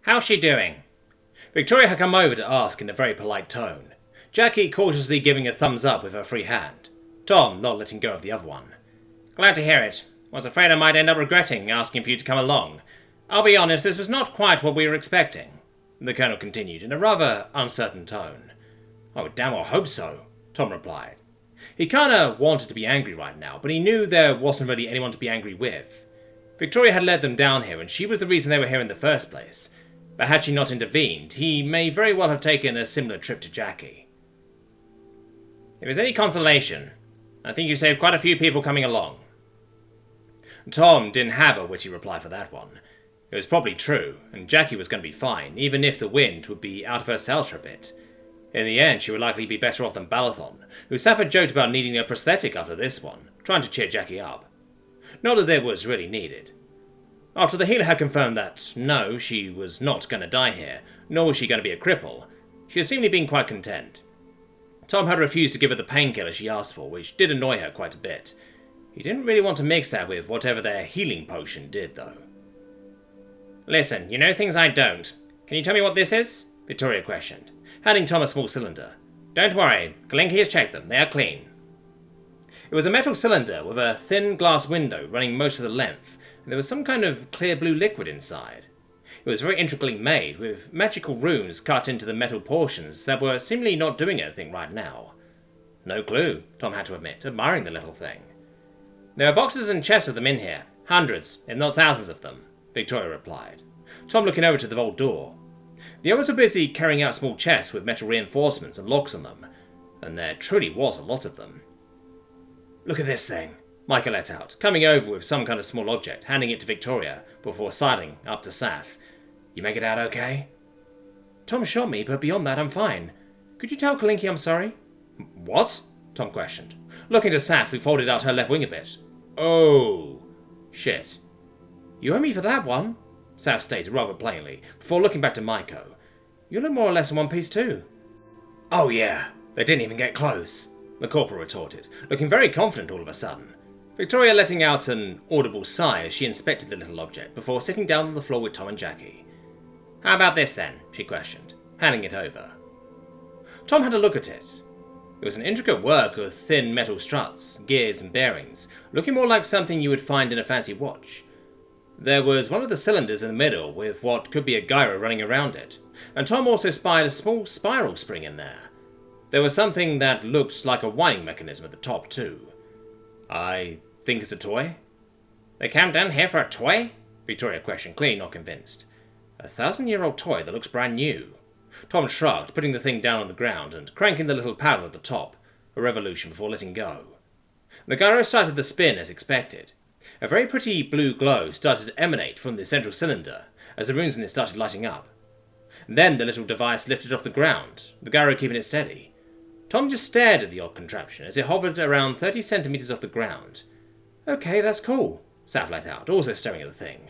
How's she doing? Victoria had come over to ask in a very polite tone, Jackie cautiously giving a thumbs up with her free hand, Tom not letting go of the other one. Glad to hear it. Was afraid I might end up regretting asking for you to come along. I'll be honest, this was not quite what we were expecting, the Colonel continued in a rather uncertain tone. I would damn well hope so, Tom replied. He kinda wanted to be angry right now, but he knew there wasn't really anyone to be angry with. Victoria had led them down here, and she was the reason they were here in the first place. But had she not intervened, he may very well have taken a similar trip to Jackie. If it's any consolation, I think you saved quite a few people coming along. Tom didn't have a witty reply for that one. It was probably true, and Jackie was going to be fine, even if the wind would be out of her sails for a bit. In the end, she would likely be better off than Balathon, who Sappho joked about needing a prosthetic after this one, trying to cheer Jackie up. Not that it was really needed. After the healer had confirmed that, no, she was not going to die here, nor was she going to be a cripple, she had seemingly been quite content. Tom had refused to give her the painkiller she asked for, which did annoy her quite a bit. He didn't really want to mix that with whatever their healing potion did, though. Listen, you know things I don't. Can you tell me what this is? Victoria questioned, handing Tom a small cylinder. Don't worry, Kalinki has checked them. They are clean. It was a metal cylinder with a thin glass window running most of the length, and there was some kind of clear blue liquid inside. It was very intricately made, with magical runes cut into the metal portions that were seemingly not doing anything right now. No clue, Tom had to admit, admiring the little thing. There are boxes and chests of them in here. Hundreds, if not thousands of them, Victoria replied, Tom looking over to the vault door. The others were busy carrying out small chests with metal reinforcements and locks on them, and there truly was a lot of them. Look at this thing, Micah let out, coming over with some kind of small object, handing it to Victoria, before sidling up to Saf. You make it out okay? Tom shot me, but beyond that I'm fine. Could you tell Kalinki I'm sorry? What? Tom questioned, looking to Saf, who folded out her left wing a bit. Oh, shit. You owe me for that one, Saf stated rather plainly, before looking back to Maiko. You look more or less in one piece too. Oh yeah, they didn't even get close, the corporal retorted, looking very confident all of a sudden. Victoria letting out an audible sigh as she inspected the little object before sitting down on the floor with Tom and Jackie. How about this then? She questioned, handing it over. Tom had a look at it. It was an intricate work of thin metal struts, gears and bearings, looking more like something you would find in a fancy watch. There was one of the cylinders in the middle with what could be a gyro running around it, and Tom also spied a small spiral spring in there. There was something that looked like a winding mechanism at the top too. I think it's a toy? They came down here for a toy? Victoria questioned, clearly not convinced. 1,000-year-old toy that looks brand new. Tom shrugged, putting the thing down on the ground and cranking the little paddle at the top, a revolution before letting go. The gyro started to spin as expected. A very pretty blue glow started to emanate from the central cylinder as the runes in it started lighting up. Then the little device lifted off the ground, the gyro keeping it steady. Tom just stared at the odd contraption as it hovered around 30 centimeters off the ground. Okay, that's cool, Saf let out, also staring at the thing.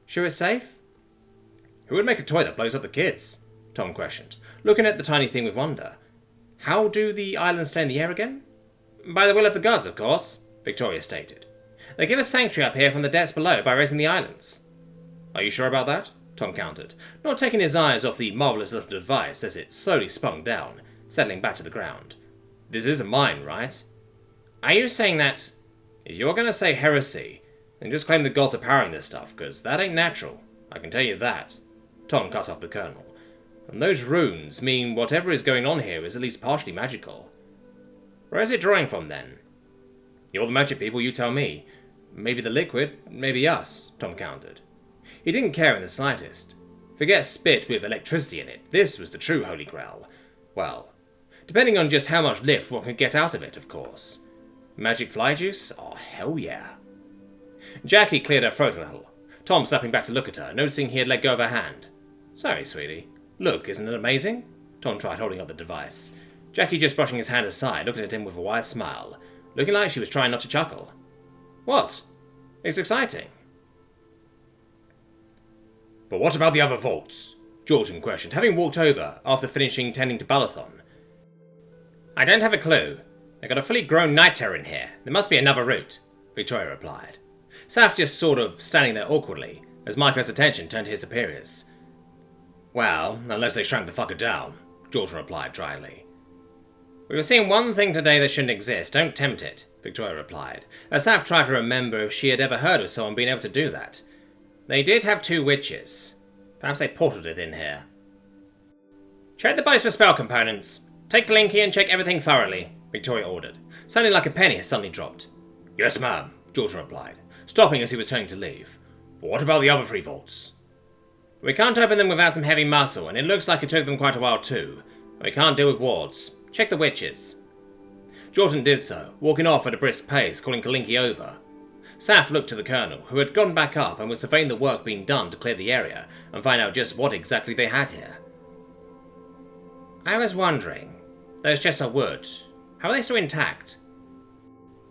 Sure it's safe? Who would make a toy that blows up the kids? Tom questioned, looking at the tiny thing with wonder. How do the islands stay in the air again? By the will of the gods, of course, Victoria stated. They give us sanctuary up here from the depths below by raising the islands. Are you sure about that? Tom countered, not taking his eyes off the marvellous little device as it slowly spun down, settling back to the ground. This is a mine, right? Are you saying that... If you're going to say heresy, then just claim the gods are powering this stuff, because that ain't natural. I can tell you that. Tom cut off the colonel. And those runes mean whatever is going on here is at least partially magical. Where is it drawing from, then? You're the magic people, you tell me. Maybe the liquid, maybe us, Tom countered. He didn't care in the slightest. Forget spit with electricity in it. This was the true Holy Grail. Well, depending on just how much lift one could get out of it, of course. Magic fly juice? Oh, hell yeah. Jackie cleared her throat a little, Tom snapping back to look at her, noticing he had let go of her hand. Sorry, sweetie. Look, isn't it amazing? Tom tried holding up the device. Jackie just brushing his hand aside, looking at him with a wide smile, looking like she was trying not to chuckle. What? It's exciting. But what about the other vaults? Jordan questioned, having walked over after finishing tending to Balathon. I don't have a clue. They've got a fully grown night terror in here. There must be another route, Victoria replied. Saf just sort of standing there awkwardly, as Micah's attention turned to his superiors. Well, unless they shrank the fucker down, Jordan replied dryly. We were seeing one thing today that shouldn't exist, don't tempt it, Victoria replied, as Saf tried to remember if she had ever heard of someone being able to do that. They did have 2 witches. Perhaps they portaled it in here. Check the boats for spell components. Take Linky and check everything thoroughly, Victoria ordered, sounding like a penny had suddenly dropped. Yes, ma'am, Jordan replied, stopping as he was turning to leave. What about the other 3 vaults? We can't open them without some heavy muscle, and it looks like it took them quite a while too. We can't deal with wards. Check the witches. Jordan did so, walking off at a brisk pace, calling Kalinki over. Saf looked to the colonel, who had gone back up and was surveying the work being done to clear the area and find out just what exactly they had here. I was wondering, those chests of wood, how are they still intact?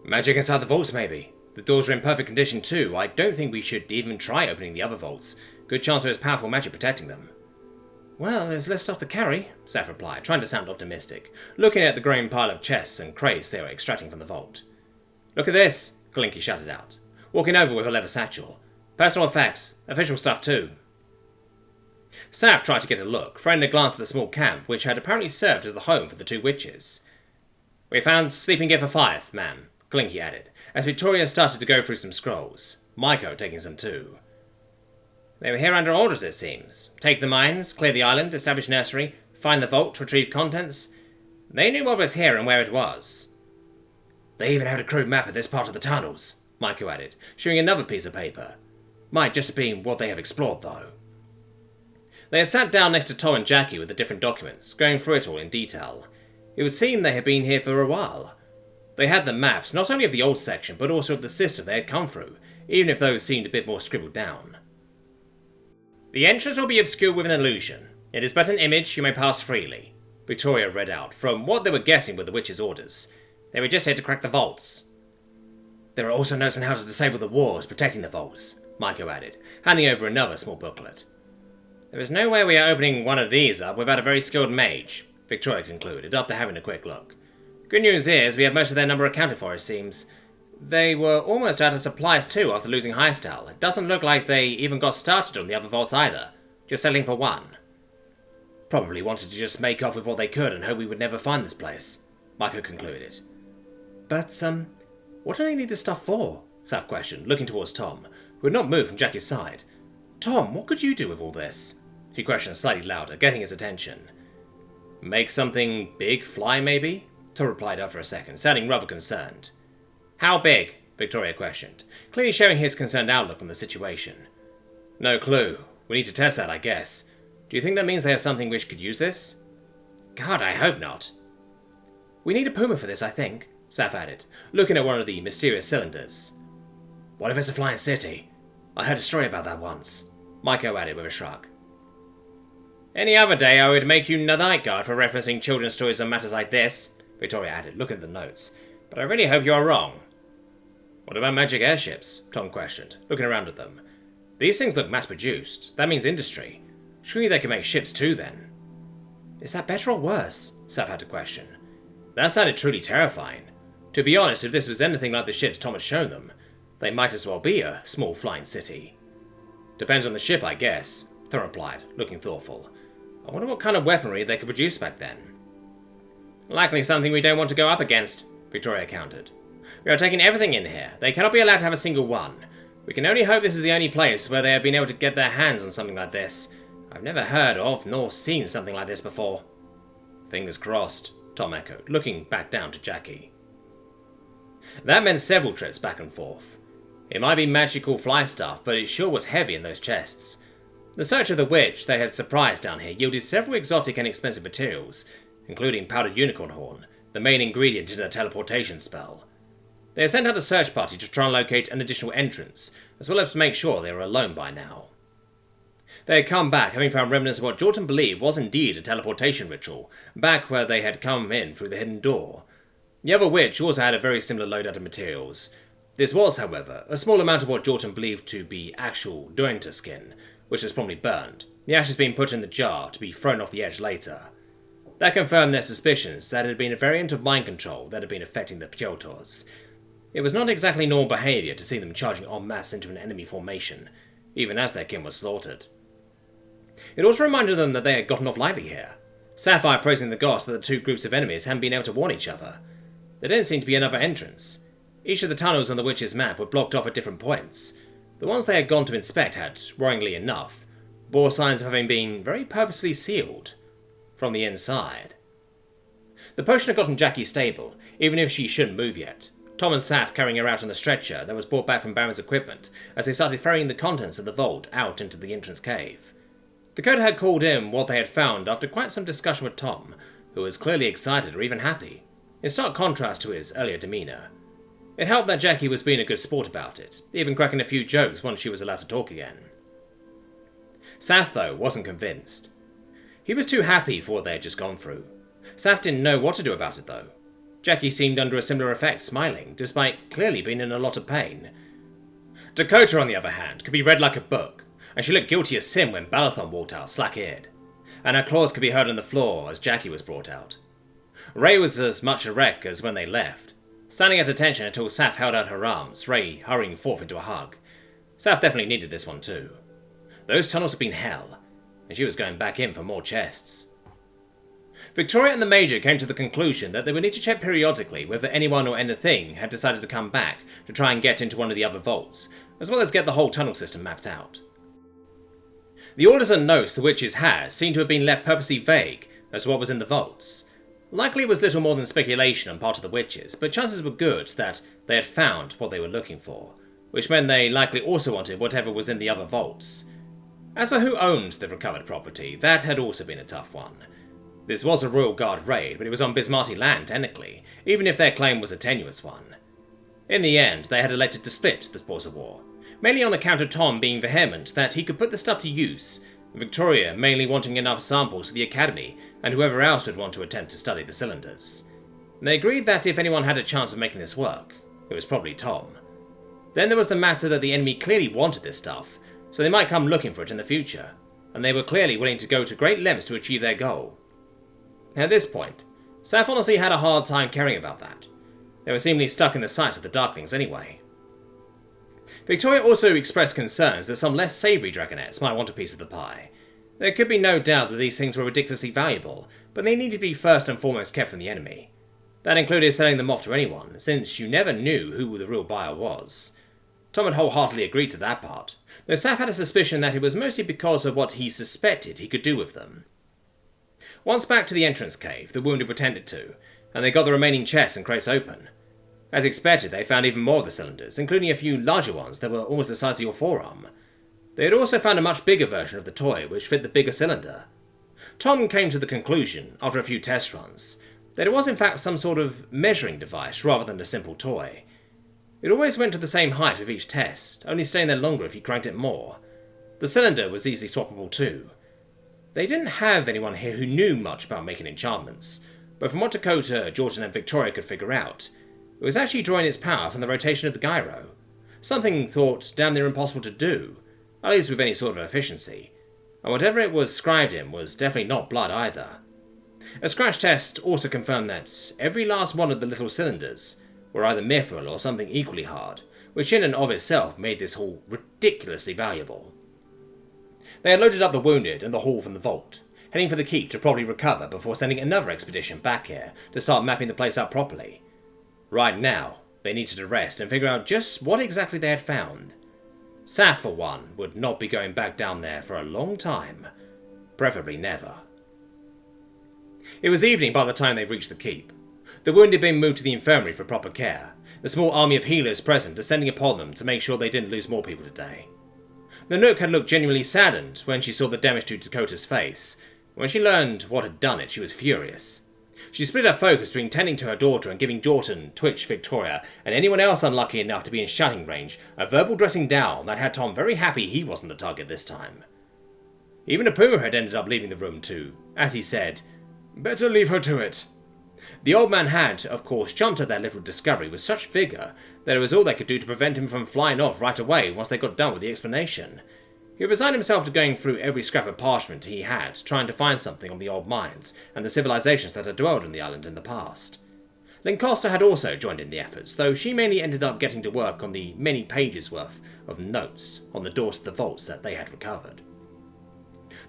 Magic inside the vaults, maybe. The doors are in perfect condition too. I don't think we should even try opening the other vaults. Good chance there is powerful magic protecting them. Well, there's less stuff to carry, Saf replied, trying to sound optimistic, looking at the growing pile of chests and crates they were extracting from the vault. Look at this, Kalinki shouted out, walking over with a leather satchel. Personal effects, official stuff too. Saf tried to get a look, throwing a glance at the small camp, which had apparently served as the home for the 2 witches. We found sleeping gear for 5, ma'am, Kalinki added, as Victoria started to go through some scrolls, Maiko taking some too. They were here under orders, it seems. Take the mines, clear the island, establish nursery, find the vault, retrieve contents. They knew what was here and where it was. They even had a crude map of this part of the tunnels, Maiko added, showing another piece of paper. Might just have been what they have explored, though. They had sat down next to Tom and Jackie with the different documents, going through it all in detail. It would seem they had been here for a while. They had the maps, not only of the old section, but also of the system they had come through, even if those seemed a bit more scribbled down. The entrance will be obscured with an illusion. It is but an image, you may pass freely, Victoria read out, from what they were guessing were the witch's orders. They were just here to crack the vaults. There are also notes on how to disable the walls protecting the vaults, Maiko added, handing over another small booklet. There is no way we are opening one of these up without a very skilled mage, Victoria concluded, after having a quick look. Good news is, we have most of their number accounted for, it seems. They were almost out of supplies too after losing Highstyle. It doesn't look like they even got started on the other vaults either, just settling for one. Probably wanted to just make off with what they could and hope we would never find this place, Maiko concluded. But, what do they need this stuff for? Saf questioned, looking towards Tom, who had not moved from Jackie's side. Tom, what could you do with all this? She questioned slightly louder, getting his attention. Make something big fly, maybe? Tom replied after a second, sounding rather concerned. How big? Victoria questioned, clearly showing his concerned outlook on the situation. No clue. We need to test that, I guess. Do you think that means they have something which could use this? God, I hope not. We need a puma for this, I think, Saf added, looking at one of the mysterious cylinders. What if it's a flying city? I heard a story about that once, Maiko added with a shrug. Any other day I would make you the night guard for referencing children's stories on matters like this, Victoria added, looking at the notes. But I really hope you are wrong. What about magic airships? Tom questioned, looking around at them. These things look mass-produced. That means industry. Surely they can make ships too, then. Is that better or worse? Saf had to question. That sounded truly terrifying. To be honest, if this was anything like the ships Tom had shown them, they might as well be a small flying city. Depends on the ship, I guess, Tom replied, looking thoughtful. I wonder what kind of weaponry they could produce back then. Likely something we don't want to go up against, Victoria countered. We are taking everything in here. They cannot be allowed to have a single one. We can only hope this is the only place where they have been able to get their hands on something like this. I've never heard of nor seen something like this before. Fingers crossed, Tom echoed, looking back down to Jackie. That meant several trips back and forth. It might be magical fly stuff, but it sure was heavy in those chests. The search of the witch they had surprised down here yielded several exotic and expensive materials, including powdered unicorn horn, the main ingredient in the teleportation spell. They had sent out a search party to try and locate an additional entrance, as well as to make sure they were alone by now. They had come back having found remnants of what Jordan believed was indeed a teleportation ritual, back where they had come in through the hidden door. The other witch also had a very similar loadout of materials. This was, however, a small amount of what Jordan believed to be actual Duenta skin, which was promptly burned, the ashes being put in the jar to be thrown off the edge later. That confirmed their suspicions that it had been a variant of mind control that had been affecting the Pyotors. It was not exactly normal behaviour to see them charging en masse into an enemy formation, even as their kin was slaughtered. It also reminded them that they had gotten off lightly here. Sapphire praising the gods that the two groups of enemies hadn't been able to warn each other. There didn't seem to be another entrance. Each of the tunnels on the witch's map were blocked off at different points. The ones they had gone to inspect had, worryingly enough, bore signs of having been very purposefully sealed from the inside. The potion had gotten Jackie stable, even if she shouldn't move yet. Tom and Saf carrying her out on a stretcher that was brought back from Baron's equipment as they started ferrying the contents of the vault out into the entrance cave. Dakota had called in what they had found after quite some discussion with Tom, who was clearly excited or even happy, in stark contrast to his earlier demeanour. It helped that Jackie was being a good sport about it, even cracking a few jokes once she was allowed to talk again. Saf, though, wasn't convinced. He was too happy for what they had just gone through. Saf didn't know what to do about it, though. Jackie seemed under a similar effect, smiling, despite clearly being in a lot of pain. Dakota, on the other hand, could be read like a book, and she looked guilty as sin when Balathon walked out slack-eared, and her claws could be heard on the floor as Jackie was brought out. Ray was as much a wreck as when they left, standing at attention until Saf held out her arms, Ray hurrying forth into a hug. Saf definitely needed this one too. Those tunnels had been hell, and she was going back in for more chests. Victoria and the Major came to the conclusion that they would need to check periodically whether anyone or anything had decided to come back to try and get into one of the other vaults, as well as get the whole tunnel system mapped out. The orders and notes the witches had seemed to have been left purposely vague as to what was in the vaults. Likely it was little more than speculation on part of the witches, but chances were good that they had found what they were looking for, which meant they likely also wanted whatever was in the other vaults. As for who owned the recovered property, that had also been a tough one. This was a Royal Guard raid, but it was on Bismarcky land technically, even if their claim was a tenuous one. In the end, they had elected to split the spoils of war, mainly on account of Tom being vehement that he could put the stuff to use, and Victoria mainly wanting enough samples for the Academy and whoever else would want to attempt to study the cylinders. They agreed that if anyone had a chance of making this work, it was probably Tom. Then there was the matter that the enemy clearly wanted this stuff, so they might come looking for it in the future, and they were clearly willing to go to great lengths to achieve their goal. At this point, Saf honestly had a hard time caring about that. They were seemingly stuck in the sights of the Darklings anyway. Victoria also expressed concerns that some less savoury dragonettes might want a piece of the pie. There could be no doubt that these things were ridiculously valuable, but they needed to be first and foremost kept from the enemy. That included selling them off to anyone, since you never knew who the real buyer was. Tom had wholeheartedly agreed to that part, though Saf had a suspicion that it was mostly because of what he suspected he could do with them. Once back to the entrance cave, the wounded were tended to, and they got the remaining chests and crates open. As expected, they found even more of the cylinders, including a few larger ones that were almost the size of your forearm. They had also found a much bigger version of the toy, which fit the bigger cylinder. Tom came to the conclusion, after a few test runs, that it was in fact some sort of measuring device rather than a simple toy. It always went to the same height with each test, only staying there longer if you cranked it more. The cylinder was easily swappable too. They didn't have anyone here who knew much about making enchantments, but from what Dakota, Jordan and Victoria could figure out, it was actually drawing its power from the rotation of the gyro. Something thought damn near impossible to do, at least with any sort of efficiency, and whatever it was scribed in was definitely not blood either. A scratch test also confirmed that every last one of the little cylinders were either mithril or something equally hard, which in and of itself made this haul ridiculously valuable. They had loaded up the wounded and the haul from the vault, heading for the keep to probably recover before sending another expedition back here to start mapping the place out properly. Right now, they needed to rest and figure out just what exactly they had found. Saf, for one, would not be going back down there for a long time, preferably never. It was evening by the time they reached the keep. The wounded being moved to the infirmary for proper care, the small army of healers present descending upon them to make sure they didn't lose more people today. The Nook had looked genuinely saddened when she saw the damage to Dakota's face. When she learned what had done it, she was furious. She split her focus between tending to her daughter and giving Jordan, Twitch, Victoria, and anyone else unlucky enough to be in shouting range a verbal dressing down that had Tom very happy he wasn't the target this time. Even a puma had ended up leaving the room too, as he said, "Better leave her to it." The old man had, of course, jumped at their little discovery with such vigour that it was all they could do to prevent him from flying off right away once they got done with the explanation. He resigned himself to going through every scrap of parchment he had, trying to find something on the old mines and the civilizations that had dwelled on the island in the past. Lincosta had also joined in the efforts, though she mainly ended up getting to work on the many pages worth of notes on the doors to the vaults that they had recovered.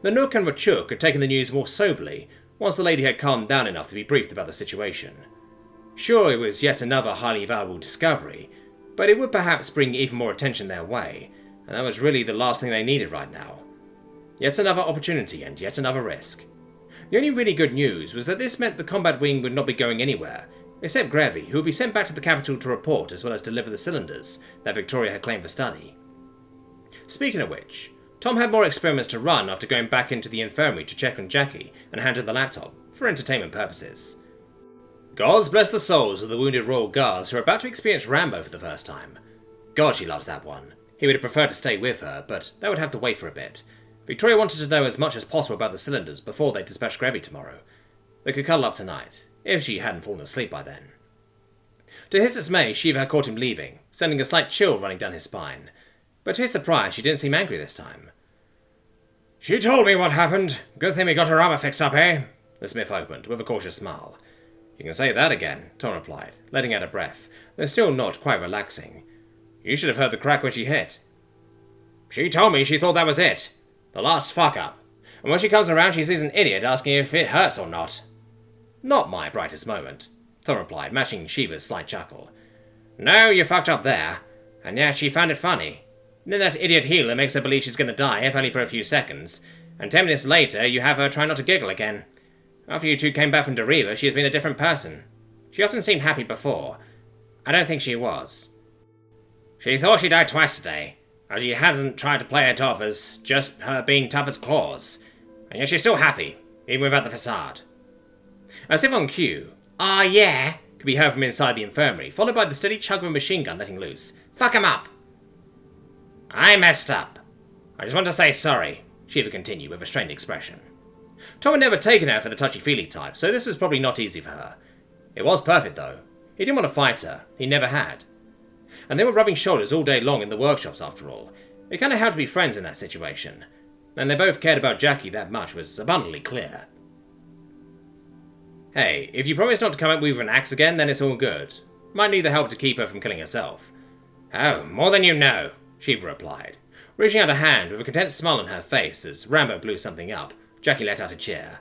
The Nook and Rachuk had taken the news more soberly once the lady had calmed down enough to be briefed about the situation. Sure, it was yet another highly valuable discovery, but it would perhaps bring even more attention their way, and that was really the last thing they needed right now. Yet another opportunity and yet another risk. The only really good news was that this meant the combat wing would not be going anywhere, except Grevy, who would be sent back to the capital to report as well as deliver the cylinders that Victoria had claimed for study. Speaking of which, Tom had more experiments to run after going back into the infirmary to check on Jackie and hand her the laptop, for entertainment purposes. Gods bless the souls of the wounded Royal Guards who are about to experience Rambo for the first time. God, she loves that one. He would have preferred to stay with her, but that would have to wait for a bit. Victoria wanted to know as much as possible about the cylinders before they dispatched Grevy tomorrow. They could cuddle up tonight, if she hadn't fallen asleep by then. To his dismay, Shiva had caught him leaving, sending a slight chill running down his spine. But to his surprise, she didn't seem angry this time. "She told me what happened. Good thing we got her armor fixed up, eh?" The smith opened, with a cautious smile. "You can say that again," Tom replied, letting out a breath, though still not quite relaxing. "You should have heard the crack when she hit." "She told me she thought that was it. The last fuck-up. And when she comes around, she sees an idiot asking if it hurts or not." "Not my brightest moment," Tom replied, matching Shiva's slight chuckle. "No, you fucked up there. And yet she found it funny. And then that idiot healer makes her believe she's going to die, if only for a few seconds. And 10 minutes later, you have her try not to giggle again. After you two came back from Deriva, she has been a different person. She often seemed happy before. I don't think she was. She thought she died twice today, as she hasn't tried to play it off as just her being tough as claws. And yet she's still happy, even without the facade." As if on cue, "Ah, yeah," could be heard from inside the infirmary, followed by the steady chug of a machine gun letting loose. "Fuck him up!" "I messed up. I just want to say sorry," Shiva continued with a strained expression. Tom had never taken her for the touchy-feely type, so this was probably not easy for her. It was perfect, though. He didn't want to fight her. He never had. And they were rubbing shoulders all day long in the workshops, after all. It kind of had to be friends in that situation. And they both cared about Jackie that much was abundantly clear. "Hey, if you promise not to come up with an axe again, then it's all good. Might need the help to keep her from killing herself." "Oh, more than you know," Shiva replied, reaching out a hand with a content smile on her face as Rambo blew something up. Jackie let out a cheer.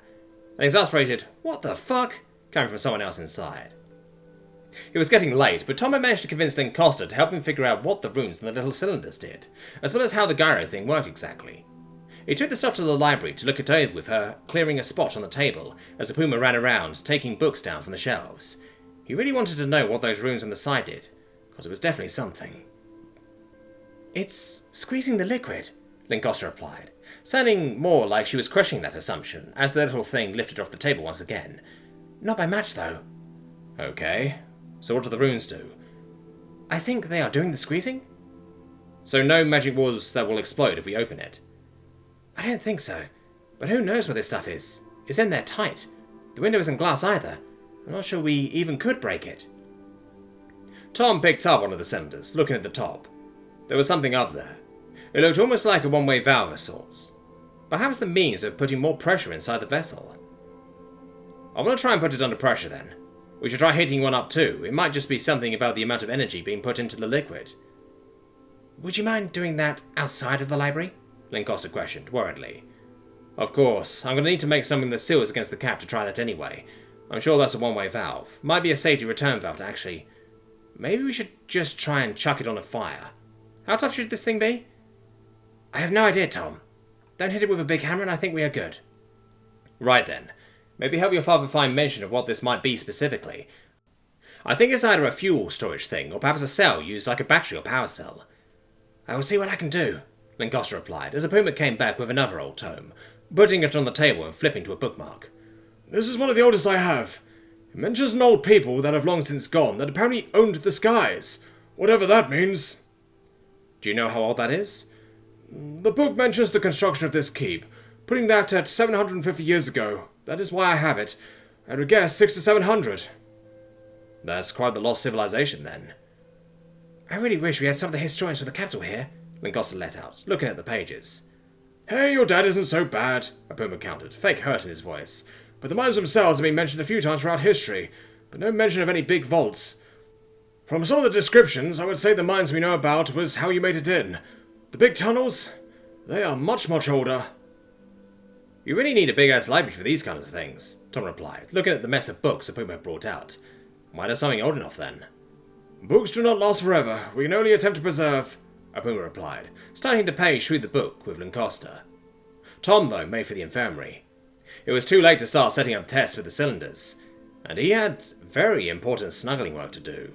An exasperated, "What the fuck?" coming from someone else inside. It was getting late, but Tom had managed to convince Lancaster to help him figure out what the runes and the little cylinders did, as well as how the gyro thing worked exactly. He took the stuff to the library to look it over with her, clearing a spot on the table as the Puma ran around, taking books down from the shelves. He really wanted to know what those runes on the side did, because it was definitely something. "It's squeezing the liquid," Lancaster replied, sounding more like she was questioning that assumption as the little thing lifted off the table once again. "Not by much, though." "Okay. So what do the runes do?" "I think they are doing the squeezing." "So no magic walls that will explode if we open it?" "I don't think so. But who knows what this stuff is? It's in there tight. The window isn't glass either. I'm not sure we even could break it." Tom picked up one of the cylinders, looking at the top. There was something up there. It looked almost like a one-way valve of sorts. Perhaps the means of putting more pressure inside the vessel. "I want to try and put it under pressure then. We should try heating one up too. It might just be something about the amount of energy being put into the liquid." "Would you mind doing that outside of the library?" Lancaster questioned, worriedly. "Of course. I'm going to need to make something that seals against the cap to try that anyway. I'm sure that's a one-way valve. Might be a safety return valve to actually... Maybe we should just try and chuck it on a fire. How tough should this thing be?" "I have no idea, Tom. Don't hit it with a big hammer and I think we are good." "Right then. Maybe help your father find mention of what this might be specifically. I think it's either a fuel storage thing or perhaps a cell used like a battery or power cell." "I will see what I can do," Lancaster replied as a Puma came back with another old tome, putting it on the table and flipping to a bookmark. "This is one of the oldest I have. It mentions an old people that have long since gone that apparently owned the skies, whatever that means." "Do you know how old that is?" "The book mentions the construction of this keep, putting that at 750 years ago. That is why I have it. I would guess 600 to 700. "That's quite the lost civilization then." "I really wish we had some of the historians from the capital here," Lancaster let out, looking at the pages. "Hey, your dad isn't so bad," a Puma countered, fake hurt in his voice. "But the mines themselves have been mentioned a few times throughout history, but no mention of any big vaults. From some of the descriptions, I would say the mines we know about was how you made it in. The big tunnels, they are much, much older." You really need a big-ass library for these kinds of things, Tom replied, looking at the mess of books Apuma had brought out. Why not something old enough, then? Books do not last forever. We can only attempt to preserve, Apuma replied, starting to page through the book with Lancaster. Tom, though, made for the infirmary. It was too late to start setting up tests with the cylinders, and he had very important snuggling work to do.